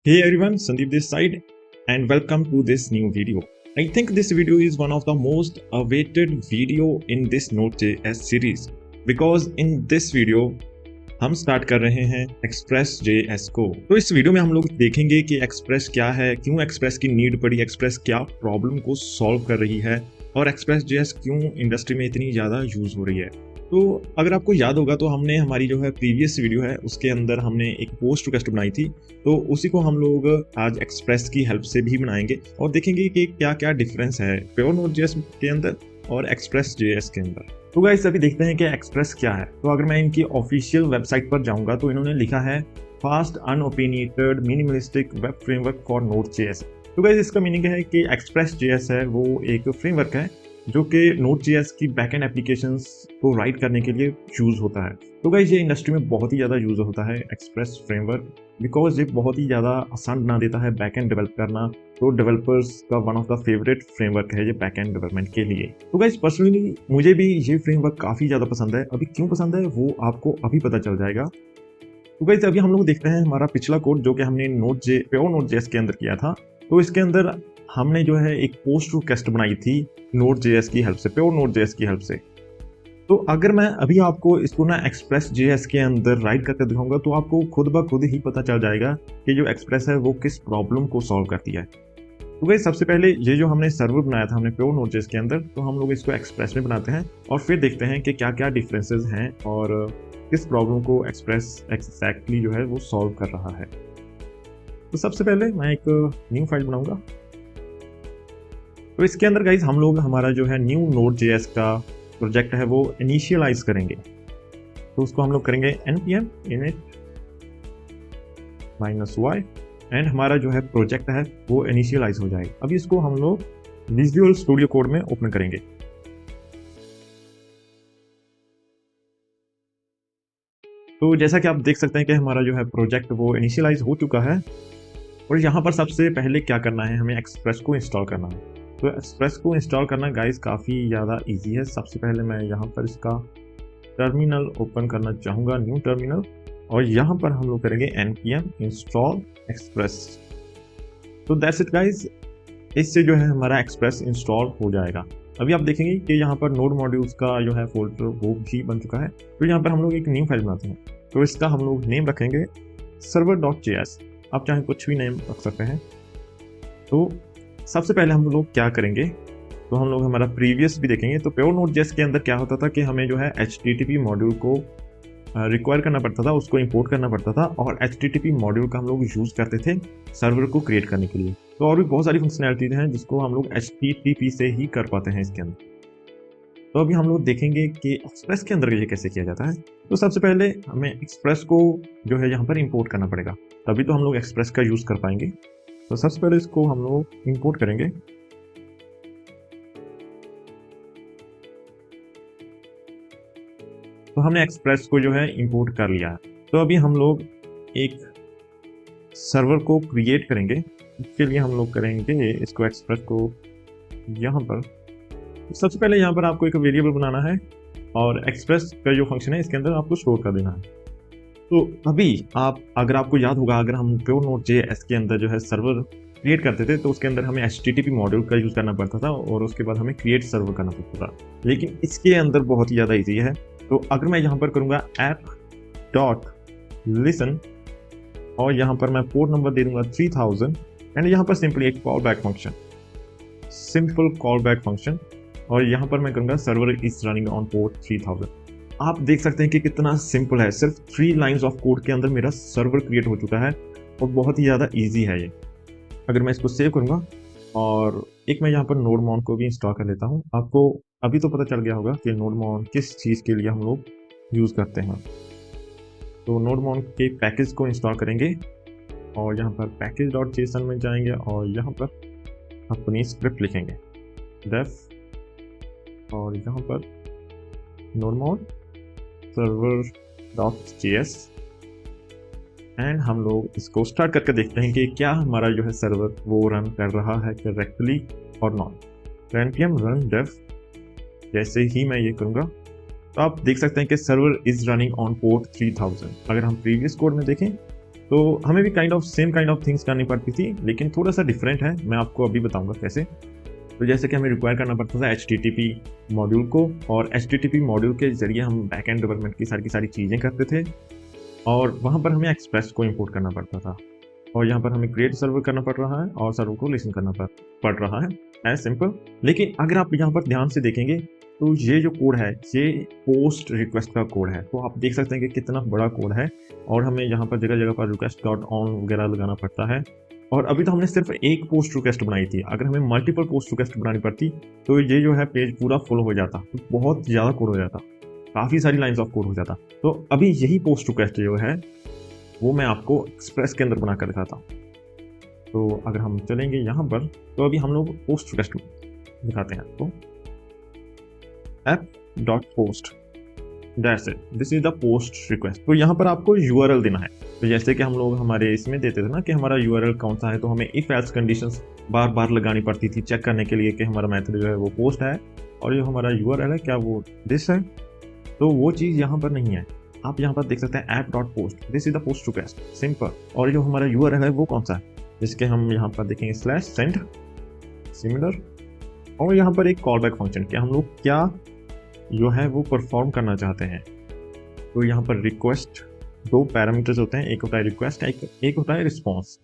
Hey everyone, Sandeep this side and welcome to this new video. I think this video is one of the most awaited video in this Node.js series because in this video हम start कर रहे हैं Express.js को। तो इस video में हम लोग देखेंगे कि Express क्या है, क्यों Express की नीड पड़ी, Express क्या प्रॉब्लम को सॉल्व कर रही है और Express.js क्यों इंडस्ट्री में इतनी ज़्यादा यूज हो रही है। तो अगर आपको याद होगा तो हमने हमारी जो है प्रीवियस वीडियो है उसके अंदर हमने एक पोस्ट रिक्वेस्ट बनाई थी, तो उसी को हम लोग आज एक्सप्रेस की हेल्प से भी बनाएंगे और देखेंगे कि क्या क्या डिफरेंस है प्योर Node.js के अंदर और Express.js के अंदर। तो गाइस अभी देखते हैं कि एक्सप्रेस क्या है। तो अगर मैं इनकी ऑफिशियल वेबसाइट पर जाऊंगा तो इन्होंने लिखा है fast unopinionated minimalistic web framework for Node.js। तो गाइस इसका मीनिंग है कि Express.js है वो एक फ्रेमवर्क है जो कि Node.js की बैकएंड एप्लीकेशंस को राइट करने के लिए यूज होता है। तो गाइस ये इंडस्ट्री में बहुत ही ज़्यादा यूज होता है एक्सप्रेस फ्रेमवर्क, बिकॉज ये बहुत ही ज़्यादा आसान बना देता है बैकएंड डेवलप करना। तो डेवलपर्स का one of the favourite framework है ये बैकएंड डेवलपमेंट के लिए। तो गाइस पर्सनली मुझे भी ये फ्रेमवर्क काफ़ी ज़्यादा पसंद है। अभी क्यों पसंद है वो आपको अभी पता चल जाएगा। तो गाइस अभी हम लोग देखते हैं हमारा पिछला कोड जो कि हमने प्योर Node.js के अंदर किया था। तो इसके अंदर हमने जो है एक पोस्ट रिक्वेस्ट बनाई थी Node.js की हेल्प से, प्योर Node.js की हेल्प से। तो अगर मैं अभी आपको इसको ना Express.js के अंदर राइट करके दिखाऊंगा तो आपको खुद ब खुद ही पता चल जाएगा कि जो एक्सप्रेस है वो किस प्रॉब्लम को सॉल्व करती है। तो भाई सबसे पहले ये जो हमने सर्वर बनाया था हमने प्योर Node.js के अंदर, तो हम लोग इसको एक्सप्रेस में बनाते हैं और फिर देखते हैं कि क्या क्या डिफरेंसेस हैं और किस प्रॉब्लम को एक्सप्रेस एक्जैक्टली जो है वो सॉल्व कर रहा है। तो सबसे पहले मैं एक न्यू फाइल बनाऊंगा। तो इसके अंदर गाइज हम लोग हमारा जो है न्यू Node.js का प्रोजेक्ट है वो इनिशियलाइज करेंगे। तो उसको हम लोग करेंगे npm init -y एंड हमारा जो है प्रोजेक्ट है वो इनिशियलाइज हो जाएगा। अभी इसको हम लोग विजुअल स्टूडियो कोड में ओपन करेंगे। तो जैसा कि आप देख सकते हैं कि हमारा जो है प्रोजेक्ट वो इनिशियलाइज हो चुका है और यहाँ पर सबसे पहले क्या करना है, हमें एक्सप्रेस को इंस्टॉल करना है। तो एक्सप्रेस को इंस्टॉल करना गाइस काफ़ी ज़्यादा इजी है। सबसे पहले मैं यहाँ पर इसका टर्मिनल ओपन करना चाहूँगा, न्यू टर्मिनल, और यहाँ पर हम लोग करेंगे npm install express। तो दैट्स इट गाइस, इससे जो है हमारा एक्सप्रेस इंस्टॉल हो जाएगा। अभी आप देखेंगे कि यहाँ पर नोड मॉड्यूल्स का जो है फोल्डर वो भी बन चुका है। तो यहाँ पर हम लोग एक न्यू फाइल बनाते हैं। तो इसका हम लोग नेम रखेंगे server.js। आप चाहे कुछ भी नेम रख सकते हैं। तो सबसे पहले हम लोग क्या करेंगे, तो हम लोग हमारा प्रीवियस भी देखेंगे। तो प्योर Node.js के अंदर क्या होता था कि हमें जो है HTTP मॉड्यूल को रिक्वायर करना पड़ता था, उसको इंपोर्ट करना पड़ता था और HTTP मॉड्यूल का हम लोग यूज़ करते थे सर्वर को क्रिएट करने के लिए। तो और भी बहुत सारी फंक्शनैलिटीज हैं जिसको हम लोग HTTP से ही कर पाते हैं इसके अंदर। तो अभी हम लोग देखेंगे कि एक्सप्रेस के अंदर ये कैसे किया जाता है। तो सबसे पहले हमें एक्सप्रेस को जो है यहाँ पर इंपोर्ट करना पड़ेगा, तभी तो हम लोग एक्सप्रेस का यूज़ कर पाएंगे। तो सबसे पहले इसको हम लोग इंपोर्ट करेंगे। तो हमने एक्सप्रेस को जो है इंपोर्ट कर लिया है। तो अभी हम लोग एक सर्वर को क्रिएट करेंगे। इसके लिए हम लोग करेंगे इसको एक्सप्रेस को यहाँ पर। सबसे पहले यहाँ पर आपको एक वेरिएबल बनाना है और एक्सप्रेस का जो फंक्शन है इसके अंदर आपको स्टोर कर देना है। तो अभी अगर आपको याद होगा, अगर हम प्योर Node.js के अंदर जो है सर्वर क्रिएट करते थे तो उसके अंदर हमें HTTP मॉड्यूल का यूज़ करना पड़ता था और उसके बाद हमें क्रिएट सर्वर करना पड़ता था। लेकिन इसके अंदर बहुत ही ज़्यादा ईजी है। तो अगर मैं यहाँ पर करूँगा app.listen और यहाँ पर मैं पोर्ट नंबर दे दूँगा 3000 एंड यहाँ पर सिंपली एक call back function, simple call back function, और यहाँ पर मैं करूँगा server is running on port 3000। आप देख सकते हैं कि कितना सिंपल है। सिर्फ 3 लाइन्स ऑफ कोड के अंदर मेरा सर्वर क्रिएट हो चुका है और बहुत ही ज़्यादा ईजी है ये। अगर मैं इसको सेव करूँगा और एक मैं यहाँ पर नोडमॉन को भी इंस्टॉल कर लेता हूँ। आपको अभी तो पता चल गया होगा कि नोडमॉन किस चीज़ के लिए हम लोग यूज़ करते हैं। तो नोडमॉन के पैकेज को इंस्टॉल करेंगे और यहाँ पर package.json में जाएंगे और यहाँ पर अपनी स्क्रिप्ट लिखेंगे def और यहाँ पर nodemon server.js एंड हम लोग इसको स्टार्ट करके देखते हैं कि क्या हमारा जो है सर्वर वो रन कर रहा है करेक्टली और नॉट। तो npm run dev, जैसे ही मैं ये करूँगा तो आप देख सकते हैं कि server is running on port 3000। अगर हम प्रीवियस कोड में देखें तो हमें भी सेम काइंड ऑफ थिंग्स करनी पड़ती थी, लेकिन थोड़ा सा डिफरेंट है, मैं आपको अभी बताऊंगा कैसे। तो जैसे कि हमें रिक्वायर करना पड़ता था HTTP मॉड्यूल को, और HTTP मॉड्यूल के जरिए हम बैक एंड डेवलपमेंट की सारी चीज़ें करते थे, और वहाँ पर हमें एक्सप्रेस को इंपोर्ट करना पड़ता था, और यहाँ पर हमें क्रिएट सर्वर करना पड़ रहा है और सर्वर को लिसन करना पड़ रहा है, एज सिंपल। लेकिन अगर आप यहाँ पर ध्यान से देखेंगे तो ये जो कोड है ये पोस्ट रिक्वेस्ट का कोड है। तो आप देख सकते हैं कि कितना बड़ा कोड है, और हमें यहाँ पर जगह जगह पर रिक्वेस्ट डॉट ऑन वगैरह लगाना पड़ता है। और अभी तो हमने सिर्फ एक पोस्ट रिक्वेस्ट बनाई थी, अगर हमें मल्टीपल पोस्ट रिक्वेस्ट बनानी पड़ती तो ये जो है पेज पूरा फुल हो जाता, तो बहुत ज़्यादा कोड हो जाता, काफ़ी सारी लाइन्स ऑफ कोड हो जाता। तो अभी यही पोस्ट रिक्वेस्ट जो है वो मैं आपको एक्सप्रेस के अंदर बना कर दिखाता हूँ। तो अगर हम चलेंगे यहाँ पर, तो अभी हम लोग पोस्ट रिक्वेस्ट दिखाते हैं आपको, app.post, that's it, this is the post request. तो यहाँ पर आपको URL देना है। तो जैसे कि हम लोग हमारे इसमें देते थे ना कि हमारा URL कौन सा है, तो हमें इफ एल्स कंडीशंस बार बार लगानी पड़ती थी चेक करने के लिए कि हमारा मेथड जो है वो पोस्ट है, और जो हमारा URL है क्या वो दिस है। तो वो चीज़ यहाँ पर नहीं है। आप यहाँ पर देख सकते हैं app.post, this is the post request, simple. और जो हमारा URL है वो कौन सा है, जिसके हम यहाँ पर देखेंगे /send सिमिलर, और यहाँ पर एक कॉल बैक फंक्शन कि हम लोग क्या जो है वो परफॉर्म करना चाहते हैं। तो यहाँ पर रिक्वेस्ट, दो पैरामीटर्स होते हैं, एक होता है रिक्वेस्ट, एक होता है रिस्पॉन्स।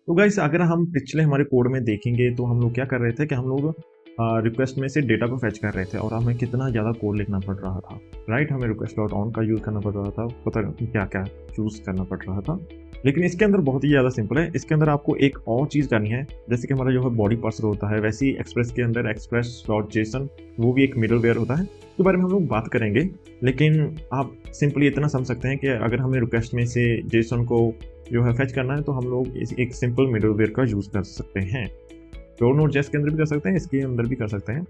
तो गाइस अगर हम पिछले हमारे कोड में देखेंगे तो हम लोग क्या कर रहे थे कि हम लोग रिक्वेस्ट में से डेटा को फैच कर रहे थे, और हमें कितना ज़्यादा कोड लिखना पड़ रहा था, राइट। हमें रिक्वेस्ट डॉट ऑन का यूज़ करना पड़ रहा था, पता क्या क्या चूज़ करना पड़ रहा था। लेकिन इसके अंदर बहुत ही ज़्यादा सिंपल है। इसके अंदर आपको एक और चीज़ करनी है, जैसे कि हमारा जो है बॉडी पार्सर होता है, वैसे ही एक्सप्रेस के अंदर express.json वो भी एक मिडलवेयर होता है, उसके बारे में हम लोग बात करेंगे। लेकिन आप सिंपली इतना समझ सकते हैं कि अगर हमें रिक्वेस्ट में से जेसन को जो है फैच करना है तो हम लोग एक सिंपल मिडलवेयर का यूज़ कर सकते हैं। प्योर नोड जेएस के अंदर भी कर सकते हैं, इसके अंदर भी कर सकते हैं।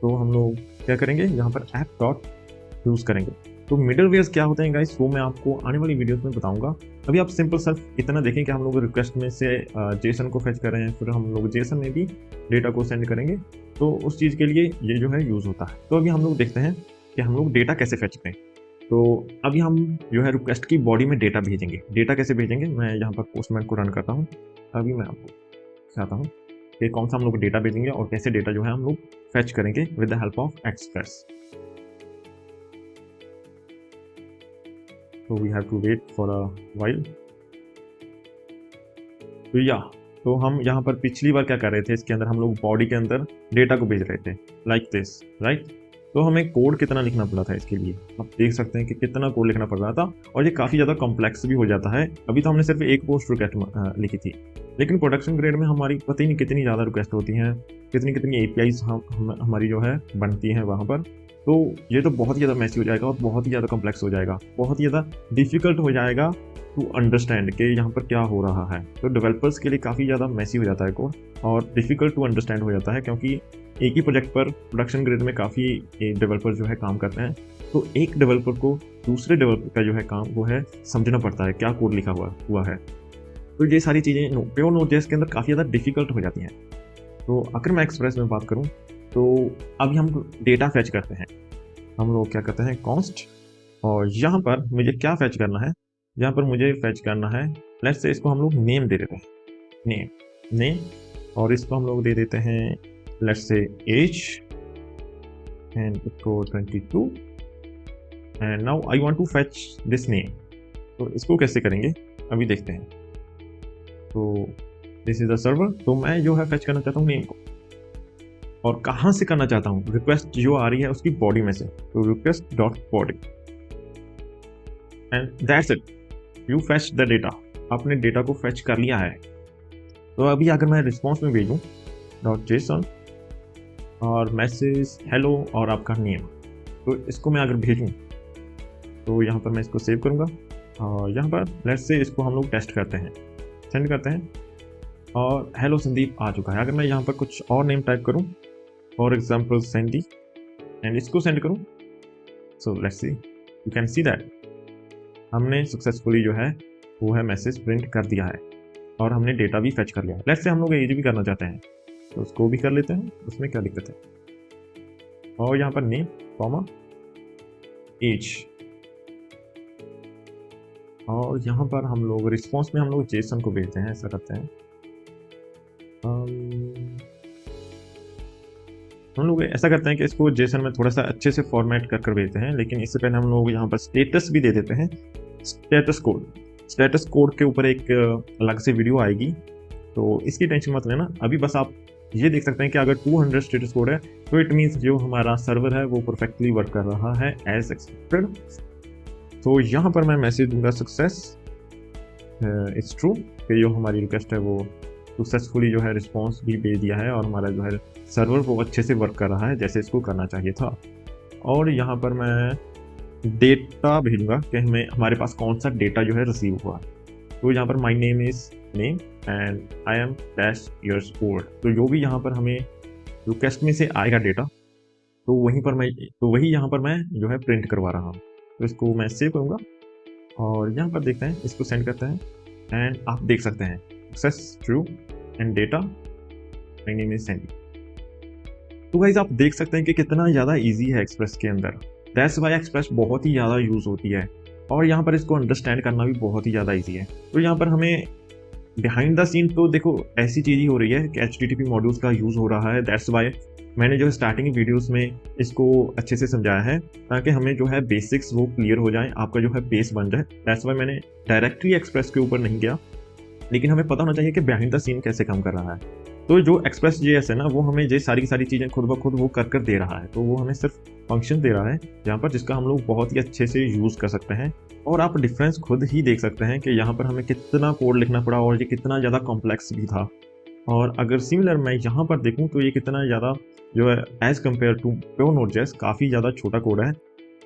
तो हम लोग क्या करेंगे, यहाँ पर app यूज़ करेंगे। तो मिडलवेयर्स क्या होते हैं गाइस, वो मैं आपको आने वाली वीडियोस में बताऊंगा। अभी आप सिंपल सिर्फ इतना देखें कि हम लोग रिक्वेस्ट में से जेसन को फैच कर रहे हैं, फिर हम लोग जेसन में भी डेटा को सेंड करेंगे, तो उस चीज़ के लिए ये जो है यूज़ होता है। तो अभी हम लोग देखते हैं कि हम लोग डेटा कैसे फैच करें। तो अभी हम जो है रिक्वेस्ट की बॉडी में डेटा भेजेंगे। डेटा कैसे भेजेंगे, मैं यहाँ पर पोस्टमैन को रन करता हूँ। अभी मैं आपको दिखाता हूँ कि कौन सा हम लोग डेटा भेजेंगे और कैसे डेटा जो है हम लोग फैच करेंगे with the help of express. So we have to wait for a while. तो हम यहाँ पर पिछली बार क्या कर रहे थे, इसके अंदर हम लोग बॉडी के अंदर डेटा को भेज रहे थे लाइक दिस, राइट। तो हमें कोड कितना लिखना पड़ा था इसके लिए, आप देख सकते हैं कि कितना कोड लिखना पड़ रहा था, और ये काफ़ी ज़्यादा कॉम्प्लेक्स भी हो जाता है। अभी तो हमने सिर्फ एक पोस्ट रिक्वेस्ट लिखी थी, लेकिन प्रोडक्शन ग्रेड में हमारी पता ही नहीं कितनी ज़्यादा रिक्वेस्ट होती हैं, कितनी APIs हमारी जो है बनती हैं वहाँ पर। तो ये तो बहुत ही ज़्यादा मैसी हो जाएगा और बहुत ही ज़्यादा कॉम्प्लेक्स हो जाएगा, बहुत ही ज़्यादा डिफ़िकल्ट हो जाएगा टू अंडरस्टैंड कि यहाँ पर क्या हो रहा है। तो डेवलपर्स के लिए काफ़ी ज़्यादा मैसी हो जाता है कोड, और डिफ़िकल्ट टू अंडरस्टैंड हो जाता है, क्योंकि एक ही प्रोजेक्ट पर प्रोडक्शन ग्रेड में काफ़ी डेवलपर जो है काम करते हैं। तो एक डेवलपर को दूसरे डेवलपर का जो है काम वो है समझना पड़ता है क्या कोड लिखा हुआ है। तो ये सारी चीज़ें प्योर नोड.js के अंदर काफ़ी ज़्यादा डिफ़िकल्ट हो जाती हैं। तो अगर मैं एक्सप्रेस में बात करूँ तो अभी हम डेटा फैच करते हैं। हम लोग क्या करते हैं कॉन्स्ट, और यहाँ पर मुझे क्या फैच करना है, यहाँ पर मुझे फैच करना है, लेट्स से इसको हम लोग नेम दे देते हैं, नेम, और इसको हम लोग दे देते हैं लेट्स से एज, एंड इसको 22, and now I want to fetch this name. तो इसको कैसे करेंगे अभी देखते हैं। तो दिस इज द सर्वर, तो मैं जो है फैच करना चाहता हूँ नेम को, और कहाँ से करना चाहता हूँ, रिक्वेस्ट जो आ रही है उसकी बॉडी में से, तो request dot body, and that's it, you fetch the data. आपने डेटा को फैच कर लिया है। तो अभी अगर मैं रिस्पॉन्स में भेजूँ .json और मैसेज हेलो और आपका नेम, तो इसको मैं अगर भेजूँ तो यहाँ पर मैं इसको सेव करूँगा, और यहाँ पर लेट्स से इसको हम लोग टेस्ट करते हैं, सेंड करते हैं, और हेलो संदीप आ चुका है। अगर मैं यहाँ पर कुछ और नेम टाइप करूँ, फॉर एग्जाम्पल सैंडी, एंड इसको सेंड करूँ, so let's see, you can see that हमने सक्सेसफुली जो है वो है मैसेज प्रिंट कर दिया है, और हमने डेटा भी फैच कर लिया है। लेट्स से हम लोग एज भी करना चाहते हैं, तो उसको भी कर लेते हैं, उसमें क्या दिक्कत है। और यहाँ पर नेम कॉमा एज, और यहाँ पर हम लोग रिस्पॉन्स में हम लोग जेसन को भेजते हैं, ऐसा करते हैं। हम लोग ऐसा करते हैं कि इसको जेसन में थोड़ा सा अच्छे से फॉर्मेट कर कर भेजते हैं, लेकिन इससे पहले हम लोग यहाँ पर स्टेटस भी दे देते हैं। स्टेटस कोड के ऊपर एक अलग से वीडियो आएगी, तो इसकी टेंशन मत लेना। अभी बस आप ये देख सकते हैं कि अगर 200 स्टेटस कोड है तो इट मीन्स जो हमारा सर्वर है वो परफेक्टली वर्क कर रहा है एज एक्सपेक्टेड। तो यहाँ पर मैं मैसेज दूंगा सक्सेस, इट्स ट्रू कि जो हमारी रिक्वेस्ट है वो सक्सेसफुली जो है रिस्पॉन्स भी भेज दिया है और हमारा जो है सर्वर वो अच्छे से वर्क कर रहा है जैसे इसको करना चाहिए था। और यहाँ पर मैं डेटा भेजूंगा कि हमारे पास कौन सा डेटा जो है रिसीव हुआ। तो यहाँ पर my name is name and I am dash years old. तो जो भी यहाँ पर हमें रिक्वेस्ट में से आएगा डेटा, तो वही यहाँ पर मैं जो है प्रिंट करवा रहा हूँ। तो इसको मैं सेव करूँगा और यहाँ पर देखते हैं, इसको सेंड करते हैं एंड आप देख सकते हैं success true and data my name is send. तो गाइस आप देख सकते हैं कि कितना ज़्यादा इजी है एक्सप्रेस के अंदर। दैट्स वाई एक्सप्रेस बहुत ही ज़्यादा यूज़ होती है और यहाँ पर इसको अंडरस्टैंड करना भी बहुत ही ज़्यादा इजी है। तो यहाँ पर हमें बिहाइंड द सीन तो देखो ऐसी चीज़ ही हो रही है कि HTTP मॉड्यूल्स का यूज़ हो रहा है। दैट्स वाई मैंने जो स्टार्टिंग वीडियोस में इसको अच्छे से समझाया है ताकि हमें जो है बेसिक्स वो क्लियर हो जाए, आपका जो है बेस बन जाए। दैट्स वाई मैंने डायरेक्टली एक्सप्रेस के ऊपर नहीं गया, लेकिन हमें पता होना चाहिए कि बिहाइंड द सीन कैसे काम कर रहा है। तो जो एक्सप्रेस JS है ना, वो हमें ये सारी की सारी चीज़ें खुद ब खुद वो कर दे रहा है। तो वो हमें सिर्फ फंक्शन दे रहा है जहाँ पर जिसका हम लोग बहुत ही अच्छे से यूज़ कर सकते हैं। और आप डिफरेंस खुद ही देख सकते हैं कि यहाँ पर हमें कितना कोड लिखना पड़ा और ये कितना ज़्यादा कॉम्प्लेक्स भी था। और अगर सिमिलर मैं यहाँ पर देखूँ तो ये कितना ज़्यादा जो है as compare to pure Node.js काफ़ी ज़्यादा छोटा कोड है।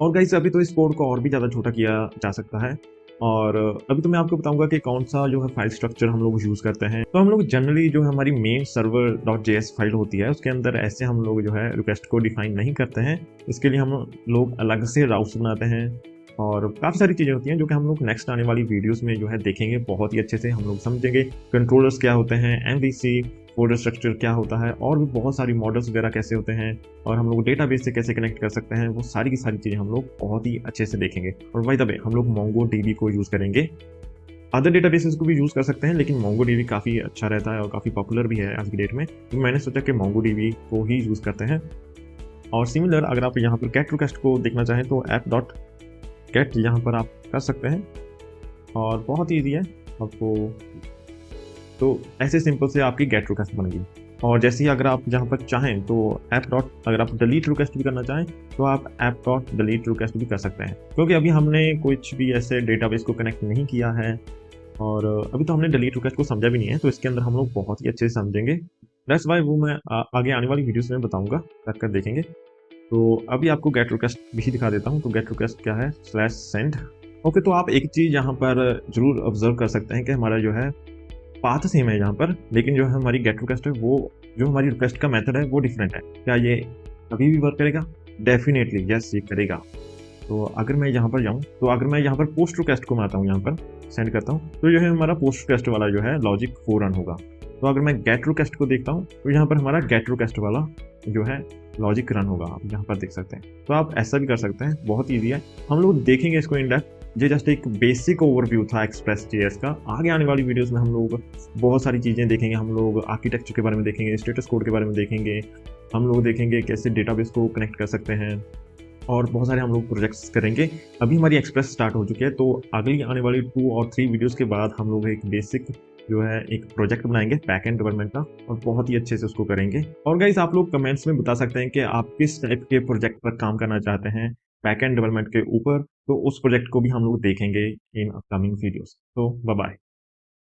और गाइस अभी तो इस कोड को और भी ज़्यादा छोटा किया जा सकता है। और अभी तो मैं आपको बताऊंगा कि कौन सा जो है फाइल स्ट्रक्चर हम लोग यूज़ करते हैं। तो हम लोग जनरली जो हमारी मेन server.js फाइल होती है उसके अंदर ऐसे हम लोग जो है रिक्वेस्ट को डिफाइन नहीं करते हैं। इसके लिए हम लोग अलग से राउट्स बनाते हैं और काफ़ी सारी चीज़ें होती हैं जो कि हम लोग नेक्स्ट आने वाली वीडियोस में जो है देखेंगे, बहुत ही अच्छे से हम लोग समझेंगे। कंट्रोलर्स क्या होते हैं, MVC फोल्डर स्ट्रक्चर क्या होता है और भी बहुत सारी मॉडल्स वगैरह कैसे होते हैं और हम लोग डेटाबेस से कैसे कनेक्ट कर सकते हैं, वो सारी की सारी चीज़ें हम लोग बहुत ही अच्छे से देखेंगे। और बाय द वे हम लोग MongoDB को यूज़ करेंगे। अदर डेटाबेसेस को भी यूज़ कर सकते हैं, लेकिन MongoDB काफ़ी अच्छा रहता है और काफ़ी पॉपुलर भी है आज की डेट में। तो मैंने सोचा कि MongoDB को ही यूज़ करते हैं। और सिमिलर अगर आप यहाँ पर गेट रिक्वेस्ट को देखना चाहें तो app.get यहाँ पर आप कर सकते हैं और बहुत ईजी है आपको। तो ऐसे सिंपल से आपकी गेट रिक्वेस्ट बन गई। और जैसे ही अगर आप यहाँ पर चाहें तो अगर आप डिलीट रिक्वेस्ट भी करना चाहें तो आप app.delete रिक्वेस्ट भी कर सकते हैं, क्योंकि अभी हमने कुछ भी ऐसे डेटाबेस को कनेक्ट नहीं किया है और अभी तो हमने डिलीट रिक्वेस्ट को समझा भी नहीं है। तो इसके अंदर हम लोग बहुत ही अच्छे से समझेंगे। दैट्स वाई वो मैं आगे आने वाली वीडियोस में बताऊंगा, कर देखेंगे। तो अभी आपको गेट रिक्वेस्ट भी दिखा देता हूँ। तो गेट रिक्वेस्ट क्या है, /send। ओके, तो आप एक चीज़ यहाँ पर जरूर ऑब्जर्व कर सकते हैं कि हमारा जो है पाथ सेम है यहाँ पर, लेकिन जो है हमारी गेट रिक्वेस्ट है वो जो हमारी रिक्वेस्ट का मेथड है वो डिफरेंट है। क्या ये अभी भी वर्क करेगा? डेफिनेटली यस, ये करेगा। तो अगर मैं यहाँ पर जाऊँ, तो अगर मैं यहाँ पर पोस्ट रिक्वेस्ट को मैं आता हूँ, यहाँ पर सेंड करता हूँ, तो जो है हमारा पोस्ट रिक्वेस्ट वाला जो है लॉजिक 4 रन होगा। तो अगर मैं गेट रिक्वेस्ट को देखता हूँ तो यहाँ पर हमारा गेट रिक्वेस्ट वाला जो है लॉजिक रन होगा, आप यहाँ पर देख सकते हैं। तो आप ऐसा भी कर सकते हैं, बहुत ईजी है। हम लोग देखेंगे इसको इन डेप्थ। ये जस्ट एक बेसिक ओवरव्यू था एक्सप्रेस JS का। आगे आने वाली वीडियोस में हम लोग बहुत सारी चीज़ें देखेंगे। हम लोग आर्किटेक्चर के बारे में देखेंगे, स्टेटस कोड के बारे में देखेंगे, हम लोग देखेंगे कैसे डेटाबेस को कनेक्ट कर सकते हैं और बहुत सारे हम लोग प्रोजेक्ट्स करेंगे। अभी हमारी एक्सप्रेस स्टार्ट हो चुकी है, तो अगली आने वाली 2 और 3 वीडियोज़ के बाद हम लोग एक बेसिक जो है एक प्रोजेक्ट बनाएंगे बैकएंड डेवलपमेंट का और बहुत ही अच्छे से उसको करेंगे। और गाइस आप लोग कमेंट्स में बता सकते हैं कि आप किस टाइप के प्रोजेक्ट पर काम करना चाहते हैं बैकएंड डेवलपमेंट के ऊपर। तो उस प्रोजेक्ट को भी हम लोग देखेंगे इन अपकमिंग वीडियोस। तो बाय बाय।